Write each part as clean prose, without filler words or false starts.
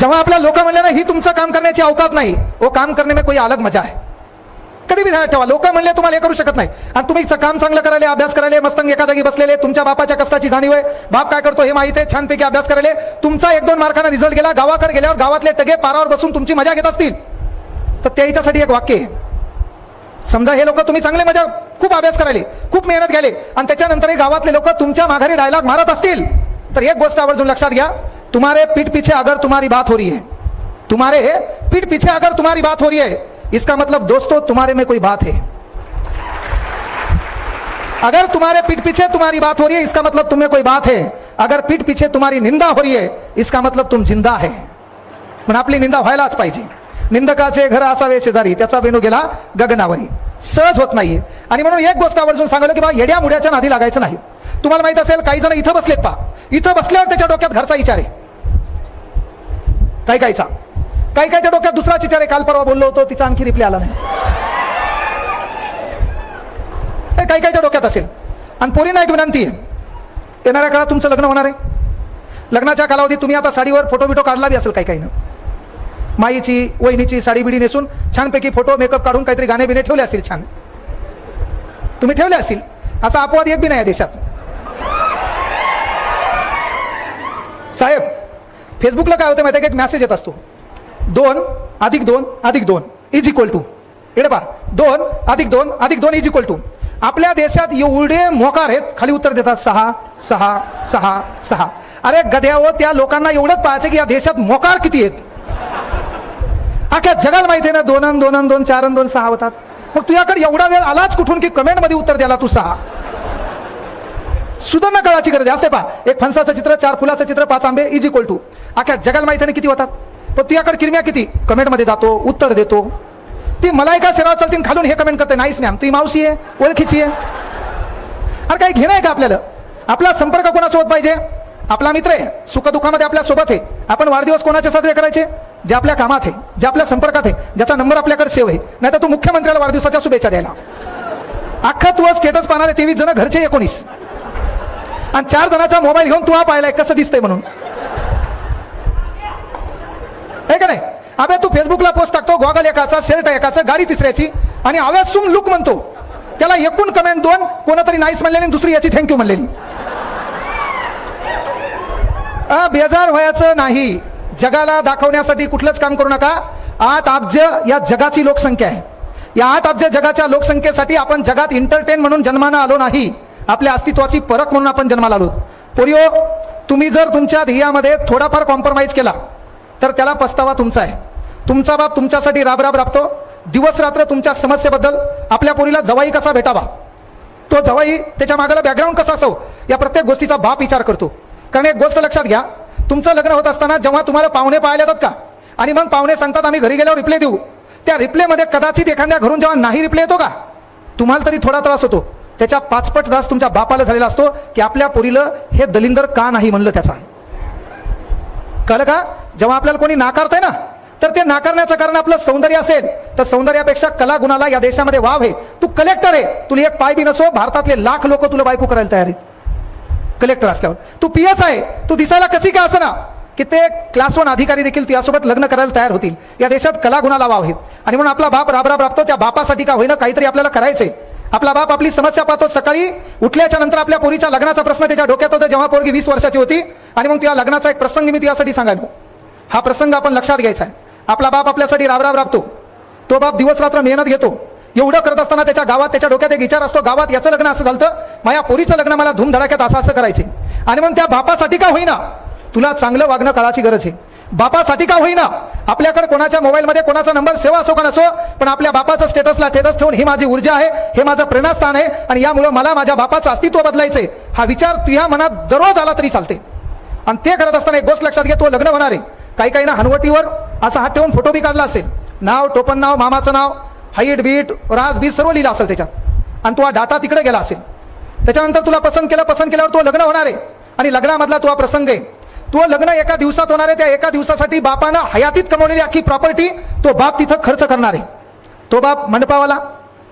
जेव्हा आपल्या लोक म्हणले ना ही तुमचं काम करण्याची अवकात नाही, वो काम करने में कोई अलग मजा है, कधी बी ध्यानात ठेवा. लोक म्हणले तुम्हाला हे करू शकत नाही, आणि तुम्ही काम चांगलं करायला, अभ्यास करायला, मस्तंग एका जागी बसलेले, तुमच्या बापाच्या कष्टाची जाणीव आहे, बाप काय करतो हे माहिती आहे, छानपैकी अभ्यास करायला, तुमचा 1-2 मार्कांना रिझल्ट गेला, गावाकडे गेल्यावर गावातले टगे पारावर बसून तुमची मजा घेत असतील, तर त्याच्यासाठी एक वाक्य आहे. समजा हे लोक तुम्ही चांगले मजा, खूप अभ्यास करायले, खूप मेहनत घ्यायले, आणि त्याच्यानंतर गावातले लोक तुमच्या माघारी डायलॉग मारत असतील, तर एक गोष्ट आवर्जून लक्षात घ्या, तुम्हारे पीठ पीछे अगर तुम्हारी बात हो रही है, तुम्हारे पीठ पीछे अगर तुम्हारी बात हो रही है, इसका मतलब दोस्तों तुम्हारे में कोई बात है. अगर तुम्हारे पीठ पीछे तुम्हारी बात हो रही है, इसका मतलब तुम्हें कोई बात है. अगर पीठ पीछे तुम्हारी निंदा हो रही है, इसका मतलब तुम जिंदा है. पण आपली निंदा व्हायलाच पाहिजे. निंदकाचे घर असावे शेजारी, त्याचा वेणू गेला गगनावरी. सहज होत नाहीये. आणि म्हणून एक गोष्ट आवर्जून सांगितलं की बा येड्या मुड्याच्या नादी लागायचं नाही. तुम्हाला माहित असेल काही जण इथं बसलेत पा, इथं बसल्यावर त्याच्या डोक्यात घरचा विचार आहे, काही काहीच्या डोक्यात दुसराच विचार आहे. काल परवा बोललो होतो, तिचा आणखी रिप्लाय आला नाही. काहीच्या डोक्यात असेल. आणि पोरींना एक विनंती आहे, येणाऱ्या काळात तुमचं लग्न होणार आहे. लग्नाच्या कालावधीत तुम्ही आता साडीवर फोटो बिटो काढला बी असेल, काही ना माईची वहिनीची साडी बिडी नेसून छानपैकी फोटो मेकअप काढून काहीतरी गाणे बिणे ठेवले असतील, छान तुम्ही ठेवले असतील. असा अपवाद एक बी नाही देशात. साहेब फेसबुकला काय होतं माहिती आहे, एक मेसेज येत असतो, 2+2=2 इज इक्वल टू, इकडे पहा, 2+2=2 इज इक्वल टू. आपल्या देशात एवढे मोकार आहेत, खाली उत्तर देतात 6 6 6 6. अरे गध्यावर त्या लोकांना एवढंच पाहायचं की या देशात मोकार किती आहेत. अख्या जगाला माहिती आहे ना, 2+2=2 4+2=6 होतात. मग तुझ्याकडे एवढा वेळ आलाच कुठून की कमेंट मध्ये उत्तर द्यायला तू 6. सुधारणा काळाची गरज असते. पहा, एक फणसाचं चित्र, 4 फुलाचं चित्र, 5 आंबे इज इक्वल टू. अख्या जगाला माहिती आहे किती होतात. पण तुझ्याकडे किरम्या किती, कमेंट मध्ये जातो, उत्तर देतो. ती मलायका सरळ चालतील खालून हे कमेंट करते, नाहीच मॅम, ती मावशी आहे, ओळखीची आहे. अरे काही घेणं आहे का आपल्याला. आपला संपर्क कोणासोबत पाहिजे, आपला मित्र आहे, सुखदुःखामध्ये आपल्या सोबत आहे. आपण वाढदिवस कोणाचे साजरे करायचे, जे आपल्या कामात आहे, जे आपल्या संपर्कात आहे, ज्याचा नंबर आपल्याकडे सेव्ह आहे. नाही तर तू मुख्यमंत्र्याला वाढदिवसाच्या शुभेच्छा द्यायला. अख्खा तू स्टेटस पाहणारे 23 जण घरचे 19, आणि 4 जणांचा मोबाईल घेऊन तू हा पाहिलाय कसं दिसतंय म्हणून, आहे का नाही. अबे तू फेसबुकला पोस्ट टाकतो, गॉगल एकाचा, शर्ट एकाचा, गाडी तिसऱ्याची, आणि आव्यासूम लुक म्हणतो. त्याला एकूण कमेंट 2, कोणतरी नाईस म्हणलेली, दुसरी याची थँक्यू म्हणलेली. बेजार व्हायचं नाही. जगाला दाखवण्यासाठी कुठलंच काम करू नका. 8 अब्ज या जगाची लोकसंख्या आहे. या 8 अब्ज जगाच्या लोकसंख्येसाठी आपण जगात एंटरटेन म्हणून जन्माला आलो नाही, आपल्या अस्तित्वाची परख म्हणून आपण जन्माला आलो. पोरियो, तुम्ही जर तुमच्या ध्येयामध्ये थोडाफार कॉम्प्रोमाइज केला तर त्याला पस्तावा तुमचा आहे. तुमचा बाप तुमच्यासाठी राबराब राबतो, दिवस रात्र तुमच्या समस्येबद्दल. आपल्या पोरीला जवाई कसा भेटावा, तो जवाई त्याच्या मागाला बॅकग्राऊंड कसा असावं, या प्रत्येक गोष्टीचा बाप विचार करतो. कारण एक गोष्ट लक्षात घ्या, तुमचं लग्न होत असताना जेव्हा तुम्हाला पाहुणे पाहायला येतात का, आणि मग पाहुणे सांगतात आम्ही घरी गेल्यावर रिप्लाय देऊ, त्या रिप्लायमध्ये कदाचित एखाद्या घरून जेव्हा नाही रिप्लाय येतो का, तुम्हाला तरी थोडा त्रास होतो. त्याच्या 5 पट त्रास तुमच्या बापाला झालेला असतो की आपल्या पोरीला हे दलिंदर का नाही म्हणलं. त्याचा कळलं का. जेव्हा आपल्याला कोणी नाकारतंय ना, तर ते नाकारण्याचं कारण आपलं सौंदर्य असेल तर सौंदर्यापेक्षा कला गुणाला या देशामध्ये वाव आहे. तू कलेक्टर आहे, तुला एक पाय बी नसो, भारतातले लाख लोक तुला बायको करायला तयार आहेत कलेक्टर असल्यावर. तू PS आहे, तू दिसायला कशी का असं ना, की ते क्लास 1 अधिकारी देखील तुझ्यासोबत लग्न करायला तयार होतील. या देशात कला गुणाला वाव आहे. आणि म्हणून आपला बाप राबराब राबतो, त्या बापासाठी का होईना काहीतरी आपल्याला करायचंय. आपला बाप आपली समस्या पाहतो. सकाळी उठल्याच्या नंतर आपल्या पोरीच्या लग्नाचा प्रश्न त्याच्या डोक्यात होता, जेव्हा पोरगी 20 वर्षाची होती. आणि मग त्या लग्नाचा एक प्रसंग मी तुझ्यासाठी सांगायलो. हा प्रसंग आपण लक्षात घ्यायचा आहे. आपला बाप आपल्यासाठी राबराब राबतो, तो बाप दिवस रात्र मेहनत घेतो. एवढं करत असताना त्याच्या गावात त्याच्या डोक्यात एक विचार असतो, गावात याचं लग्न असं झालं, माझ्या पोरीचं लग्न मला धूमधडाक्यात असं करायचे. आणि मग त्या बापासाठी का होईना तुला चांगलं वागणं काळाची गरज आहे. बापासाठी का होईना आपल्याकडे कोणाच्या मोबाईलमध्ये कोणाचा नंबर सेवा असो का नसो, पण आपल्या बापाचं स्टेटसला स्टेटस ठेवून ही माझी ऊर्जा आहे, हे माझं प्रेरणास्थान आहे, आणि यामुळे मला माझ्या बापाचं अस्तित्व बदलायचंय, हा विचार तुझ्या मनात दररोज आला तरी चालते. आणि ते करत असताना एक गोष्ट लक्षात घे, तो लग्न होणार आहे. काही ना हनवटीवर असा हात ठेवून फोटो बी काढला असेल, नाव, टोपण नाव, मामाचं नाव, हाईट बीट, राज बीट सर्व लिहिलं असेल त्याच्यात, आणि तो हा डाटा तिकडे गेला असेल. त्याच्यानंतर तुला पसंत केल्यावर तो लग्न होणार आहे, आणि लग्नामधला तो हा प्रसंग आहे. तो लग्न एका दिवसात होणार आहे. त्या एका दिवसासाठी बापानं हयातीत कमवलेली अख्खी प्रॉपर्टी तो बाप तिथं खर्च करणार आहे. तो बाप मंडपावाला,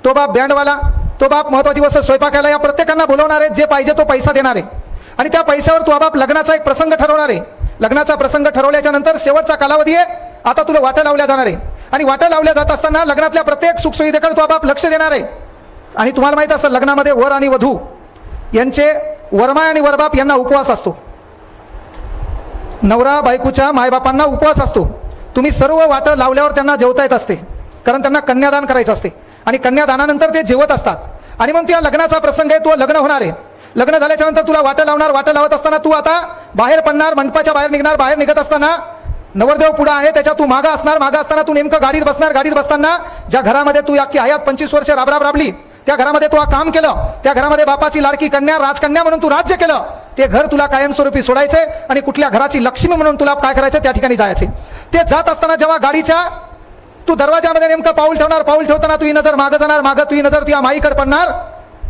तो बाप बँडवाला, तो बाप महत्वाची गोष्ट स्वयंपाकाला, या प्रत्येकांना बोलवणार आहे. जे पाहिजे तो पैसा देणार आहे. आणि त्या पैशावर तो बाप लग्नाचा एक प्रसंग ठरवणार आहे. लग्नाचा प्रसंग ठरवल्याच्या नंतर शेवटचा कालावधी आहे, आता तुला वाटा लावल्या जाणार आहे आणि वाटा लावल्या जात असताना लग्नातल्या प्रत्येक सुखसुविधेकडे तो बाप लक्ष देणार आहे. आणि तुम्हाला माहित असेल लग्नामध्ये वर आणि वधू यांचे वरमाय आणि वरबाप यांना उपवास असतो. नवरा बायकोच्या मायबापांना उपवास असतो. तुम्ही सर्व वाटं लावल्यावर त्यांना जेवता येत असते, कारण त्यांना कन्यादान करायचं असते आणि कन्यादानानंतर ते जेवत असतात. आणि मग तुझ्या लग्नाचा प्रसंग आहे, तू लग्न होणार आहे. लग्न झाल्याच्या नंतर तुला वाटं लावणार. वाटं लावत असताना तू आता बाहेर पडणार, मंडपाच्या बाहेर निघणार. बाहेर निघत असताना नवरदेव पुढे आहे, त्याच्या तू मागं असणार. मागं असताना तू नेमकं गाडीत बसणार. गाडीत बसताना ज्या घरामध्ये तू अख्खी हयात 25 वर्ष राबली, त्या घरामध्ये तू काम केलं, त्या घरामध्ये बापाची लाडकी कन्या राजकन्या म्हणून तू राज्य केलं, ते घर तुला कायमस्वरूपी सोडायचे आणि कुठल्या घराची लक्ष्मी म्हणून तुला काय करायचं त्या ठिकाणी जायचे. ते जात असताना जेव्हा गाडीच्या तू दरवाजामध्ये नेमकं पाऊल ठेवणार, पाऊल ठेवताना तुझी नजर मागं जाणार. मागं तुझी नजर तुझ्या माईकडे पडणार.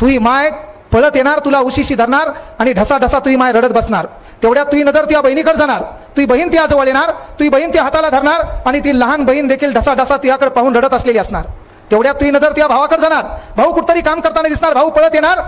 तुझी माय पळत येणार, तुला उशीशी धरणार आणि ढसा ढसा तुझी माय रडत बसणार. तेवढ्यात तुझी नजर तुझ्या बहिणीकडे जाणार. तुझी बहीण त्या जवळ येणार, तुझी बहीण त्या हाताला धरणार आणि ती लहान बहीण देखील ढसा ढसा तुझ्याकडे पाहून रडत असलेली असणार. तेवढ्यात तुझी नजर तुझ्या भावाकडे जाणार. भाऊ कुठतरी काम करताना दिसणार. भाऊ पळत येणार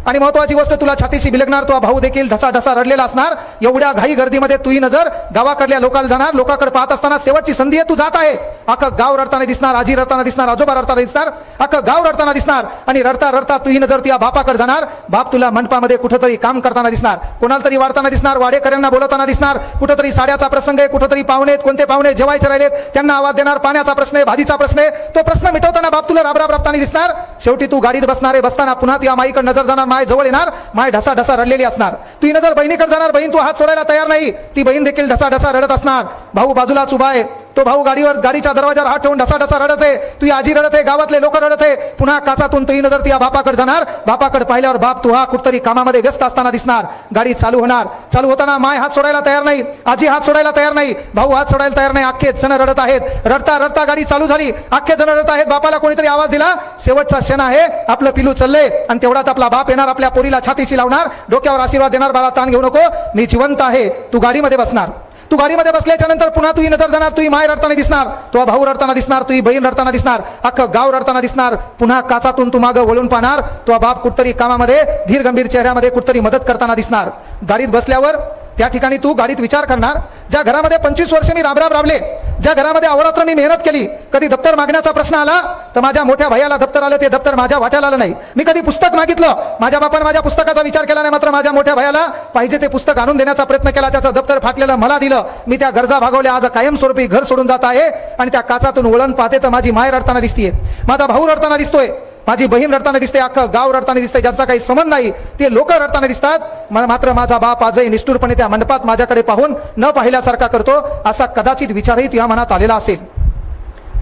आणि महत्वाची गोष्ट तुला छातीशी बिलगणार. तो भाऊ देखील ढसा ढसा रडलेला असणार. एवढ्या घाई गर्दीमध्ये तुझी नजर गावाकडल्या लोकांना जाणार. लोकांकडे पाहत असताना शेवटची संधी आहे, तू जात आहे. अख्खं गाव रडताना दिसणार, आजी रडताना दिसणार, आजोबा रडताना दिसणार, अख्खं गाव रडताना दिसणार. आणि रडता रडता तुझी नजर तुझ्या बापाकडे जाणार. बाप तुला मंडपामध्ये कुठेतरी काम करताना दिसणार, कोणाला तरी वाढताना दिसणार, वाडेकऱ्यांना बोलताना दिसणार. कुठेतरी साड्याचा प्रसंग आहे, कुठेतरी पाहुणे, कोणते पाहुणे जेवायचे राहिलेत त्यांना आवाज देणार. पाण्याचा प्रश्न आहे, भाजीचा प्रश्न आहे, तो प्रश्न मिटवताना बाप तुला राबताना दिसणार. शेवटी तू गाडीत बसणार आहे. बसताना पुन्हा तुझ्या माईकडे नजर जाणार. माय जवळ येणार, माय ढसा ढसा रडलेली असणार. तुझी नजर बहिणीकडे जाणार. बहीण तू हात सोडायला तयार नाही, ती बहीण देखील ढसा ढसा रडत असणार. भाऊ बाजूलाच उभा आहे. तो भाऊ गाडीच्या दरवाजावर हात ठेवून ढसा ढसा रडत आहे. तुझी आजी रडत आहे, गावातले लोक रडत आहे. पुन्हा काचातून तुझी नजर तुझ्या बापाकडे जाणार. बापाकडे पाहिल्यावर बाप तू हा कुठतरी कामामध्ये व्यस्त असताना दिसणार. गाडी चालू होणार. चालू होताना माय हात सोडायला तयार नाही, आजी हात सोडायला तयार नाही, भाऊ हात सोडायला तयार नाही. अख्खे जण रडत आहेत. रडता रडता गाडी चालू झाली. अख्खे जण रडत आहेत. बापाला कोणीतरी आवाज दिला, शेवटचा क्षण आहे, आपलं पिलू चाललंय. आणि तेवढाच आपला बाप येणार, आपल्या पोरीला छातीशी लावणार, डोक्यावर आशीर्वाद देणार. बाळा ताण घेऊ नको, मी जिवंत आहे. तू गाडीमध्ये बसणार. तू गाडीमध्ये बसल्याच्या नंतर पुन्हा तुझी नजर जाणार. तुझी माय रडताना दिसणार, तो भाऊ रडताना दिसणार, तुझी बहीण रडताना दिसणार, अख्खं गाव रडताना दिसणार. पुन्हा काचातून तू मागं वळून पाहणार. तो बाप कुठतरी कामामध्ये धीर गंभीर चेहऱ्यामध्ये कुठतरी मदत करताना दिसणार. गाडीत बसल्यावर त्या ठिकाणी तू गाडीत विचार करणार, ज्या घरामध्ये 25 वर्ष मी राबले, ज्या घरामध्ये अहोरात्र मी मेहनत केली, कधी दप्तर मागण्याचा प्रश्न आला तर माझ्या मोठ्या भैयाला दप्तर आलं, ते दप्तर माझ्या वाट्याला आलं नाही. मी कधी पुस्तक मागितलं, माझ्या बापाने माझ्या पुस्तकाचा विचार केला नाही, मात्र माझ्या मोठ्या भैयाला पाहिजे ते पुस्तक आणून देण्याचा प्रयत्न केला. त्याचं दप्तर फाटलेलं मला दिलं, मी त्या गरजा भागवल्या. आज कायमस्वरूपी घर सोडून जात आहे आणि त्या काचातून वळण पाहते तर माझी माय रडताना दिसतीये, माझा भाऊ रडताना दिसतोय, माझी बहीण रडताना दिसते, अख्खं गाव रडताना दिसते. ज्यांचा काही संबंध नाही ते लोक रडताना दिसतात. मात्र माझा बाप आजही निष्ठुरपणे त्या मंडपात माझ्याकडे पाहून न पाहिल्यासारखा करतो. असा कदाचित विचारही तुझ्या मनात आलेला असेल.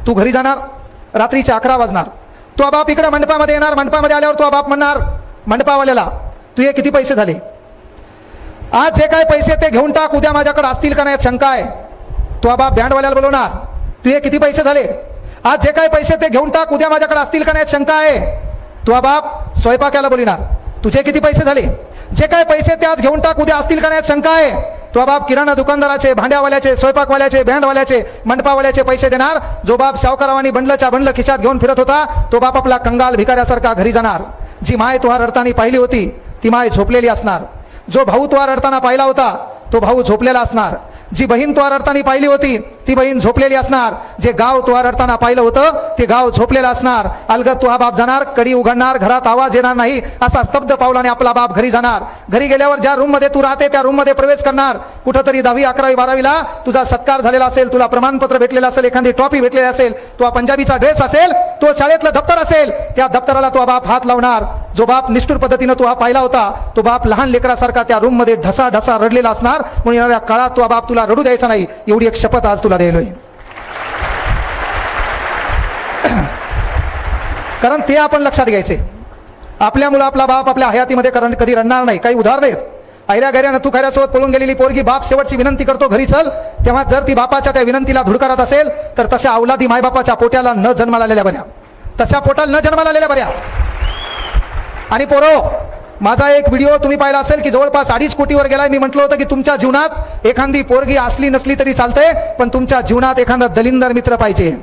तू घरी जाणार, रात्रीचे 11 वाजणार. तो बाप इकडे मंडपामध्ये येणार. मंडपामध्ये आल्यावर तो बाप म्हणणार मंडपावाल्याला, तुझे किती पैसे झाले? आज जे काय पैसे ते घेऊन टाक, उद्या माझ्याकडे असतील का नाही शंका आहे. तो बाप बँडवाल्याला बोलवणार, तुझे किती पैसे झाले? आज जे काय पैसे ते घेऊन टाक, उद्या माझ्याकडे असतील का नाही शंका आहे. तो बाप स्वयंपाकाला बोलणार, तुझे किती पैसे झाले? जे काय पैसे ते आज घेऊन टाक, उद्या असतील का नाही शंका आहे. तो बाप किराणा दुकानदाराचे, भांड्यावाल्याचे, स्वयंपाकवाल्याचे, बँडवाल्याचे, मंडपावाल्याचे पैसे देणार. जो बाप सावकारावानी बंडलच्या बंडल खिशात घेऊन फिरत होता, तो बाप आपला कंगाल भिकाऱ्यासारखा घरी जाणार. जी माय तुहा रडताना पाहिली होती ती माय झोपलेली असणार. जो भाऊ तुहा रडताना पाहिला होता तो भाऊ झोपलेला असणार. जी बहीण तुहा रडताना पाहिली होती ती बहीण झोपलेली असणार. जे गाव तुहा रडताना पाहिलं होतं ते गाव झोपलेलं असणार. अलगद तुहा बाप जाणार, कडी उघडणार, घरात आवाज येणार नाही, असा स्तब्ध पावलाने आपला बाप घरी जाणार. घरी गेल्यावर ज्या रूम मध्ये तू राहते त्या रूम मध्ये प्रवेश करणार. कुठंतरी 10वी 11वी 12वीला तुझा सत्कार झालेला असेल, तुला प्रमाणपत्र भेटलेलं असेल, एखादी ट्रॉफी भेटलेली असेल, तो पंजाबीचा ड्रेस असेल, तो शाळेतलं दप्तर असेल, त्या दप्तराला तो बाप हात लावणार. जो बाप निष्ठुर पद्धतीने तुहा पाहिला होता तो बाप लहान लेकरासारखा त्या रूम मध्ये ढसा ढसा रडलेला असणार. म्हणून येणाऱ्या काळात तो बाप तुला रडू द्यायचा नाही, एवढी एक शपथ आज तुला द्यायलोय. कारण ते आपण लक्षात घ्यायचे. आपल्या मुलं आपला बाप आपल्या हयातीमध्ये कधी रडणार नाही. काही उदाहरण आहेत. ऐऱ्या गैऱ्यानं तू खऱ्यासोबत पळून गेलेली पोरगी बाप शेवटची विनंती करतो घरी चल, तेव्हा जर ती बापाच्या त्या विनंतीला धुडकारत असेल तर तशा अवलादी मायबापाच्या पोट्याला न जन्माला आलेल्या बऱ्या, तशा पोटाला न जन्माला आलेल्या बऱ्या. आणि पोरो, माझा एक व्हिडिओ तुम्ही पाहिला असेल की जवळपास 2.5 कोटीवर गेलाय. मी म्हटलं होतं की तुमच्या जीवनात एखादी पोरगी असली नसली तरी चालतंय, पण तुमच्या जीवनात एखादा दलिंदर मित्र पाहिजे.